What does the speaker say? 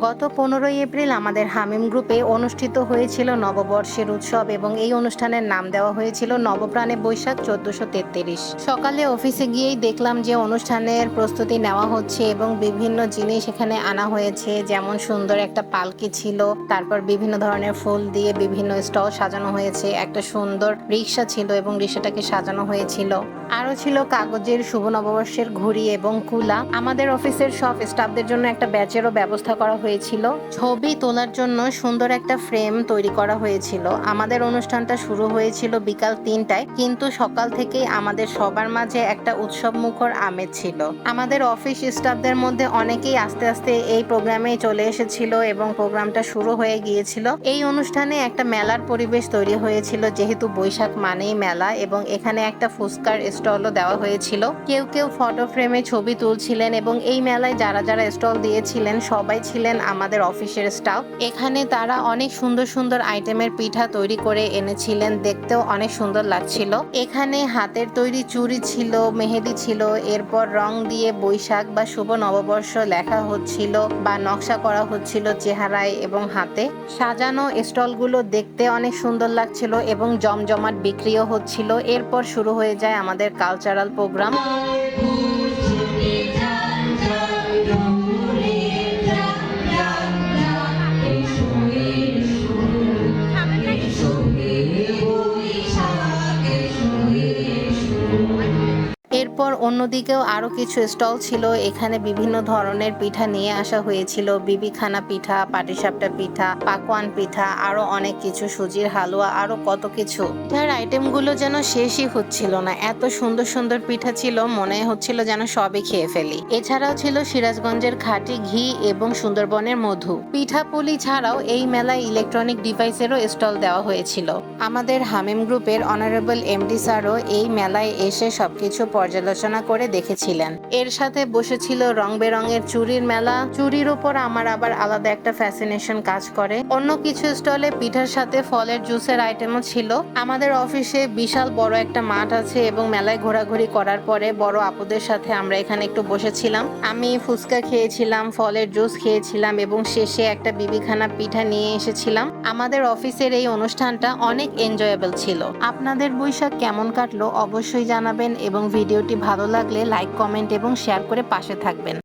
গত 15ই এপ্রিল আমাদের হামিম গ্রুপে অনুষ্ঠিত হয়েছিল নববর্ষের উৎসব এবং এই অনুষ্ঠানের নাম দেওয়া হয়েছিল নবপ্রাণে বৈশাখ 1433। সকালে অফিসে গিয়েই দেখলাম যে অনুষ্ঠানের প্রস্তুতি নেওয়া হচ্ছে এবং বিভিন্ন জিনিস এখানে আনা হয়েছে, যেমন সুন্দর একটা পালকি ছিল, তারপর বিভিন্ন ধরনের ফুল দিয়ে বিভিন্ন স্টল সাজানো হয়েছে, একটা সুন্দর রিক্সা ছিল এবং রিক্সাটাকে সাজানো হয়েছিল, আরও ছিল কাগজের শুভ নববর্ষের ঘড়ি এবং কুলা। আমাদের অফিসের সব স্টাফদের জন্য একটা ব্যাচেরও ব্যবস্থা করা হয়েছিল। ছবি তোলার জন্য সুন্দর একটা ফ্রেম তৈরি করা হয়েছিল। আমাদের অনুষ্ঠানটা শুরু হয়েছিল বিকাল 3টায়, কিন্তু সকাল থেকেই আমাদের সবার মাঝে একটা উৎসব মুখর আমেজ ছিল। আমাদের অফিস স্টাফদের মধ্যে অনেকেই আস্তে আস্তে এই প্রোগ্রামে চলে এসেছিল এবং প্রোগ্রামটা শুরু হয়ে গিয়েছিল। এই অনুষ্ঠানে একটা মেলার পরিবেশ তৈরি হয়েছিল, যেহেতু বৈশাখ মানেই মেলা, এবং এখানে একটা ফুচকার স্টলও দেওয়া হয়েছিল। কেউ কেউ ফটো ফ্রেমে ছবি তুলছিলেন এবং এই মেলায় যারা যারা স্টল দিয়েছিলেন সবাই ছিলেন আমাদের অফিসের স্টাফ। এখানে তারা অনেক সুন্দর সুন্দর আইটেমের পিঠা তৈরি করে এনেছিলেন, দেখতেও অনেক সুন্দর লাগছিল। এখানে হাতের তৈরি চুড়ি ছিল, মেহেদি ছিল, এরপর রং দিয়ে বৈশাখ বা শুভ নববর্ষ লেখা হচ্ছিল বা নকশা করা হচ্ছিল চেহারায় এবং হাতে। সাজানো স্টলগুলো দেখতে অনেক সুন্দর লাগছিল এবং জমজমাট বিক্রিও হচ্ছিল। এরপর শুরু হয়ে যায় আমাদের কালচারাল প্রোগ্রাম। এরপর অন্যদিকেও আরো কিছু স্টল ছিল। এখানে বিভিন্ন ধরনের পিঠা নিয়ে আসা হয়েছিল, বিবিখানা পিঠা, পাটিসাপটা পিঠা, পাকোয়ান পিঠা, আরো অনেক কিছু, সুজির হালুয়া, আরো কত কিছু। পিঠার আইটেমগুলো যেন শেষই হচ্ছিল না, এত সুন্দর সুন্দর পিঠা ছিল, মনে হচ্ছিল যেন সবই খেয়ে ফেলি। এছাড়াও ছিল সিরাজগঞ্জের খাঁটি ঘি এবং সুন্দরবনের মধু। পিঠাপুলি ছাড়াও এই মেলায় ইলেকট্রনিক ডিভাইসেরও স্টল দেওয়া হয়েছিল। আমাদের হামিম গ্রুপের অনারেবল এমডি স্যারও এই মেলায় এসে সবকিছু পর্যালোচনা করে দেখেছিলেন। এর সাথে বসেছিল রং বেরঙের চুড়ির মেলা। চুড়ির উপর আমার আবার আলাদা একটা ফ্যাসিনেশন কাজ করে। অন্য কিছু স্টলে পিঠার সাথে ফলের জুসের আইটেমও ছিল। আমাদের অফিসে বিশাল বড় একটা মাঠ আছে এবং মেলায় ঘোরাঘুরি করার পরে বড় আপুদের সাথে আমরা এখানে একটু বসেছিলাম। আমি ফুচকা খেয়েছিলাম, ফলের জুস খেয়েছিলাম এবং শেষে একটা বিবিখানা পিঠা নিয়ে এসেছিলাম। আমাদের অফিসের এই অনুষ্ঠানটা অনেক এনজয়েবল ছিল। আপনাদের বৈশাখ কেমন কাটলো অবশ্যই জানাবেন এবং ভিডিওটি ভালো লাগলে লাইক, কমেন্ট এবং শেয়ার করে পাশে থাকবেন।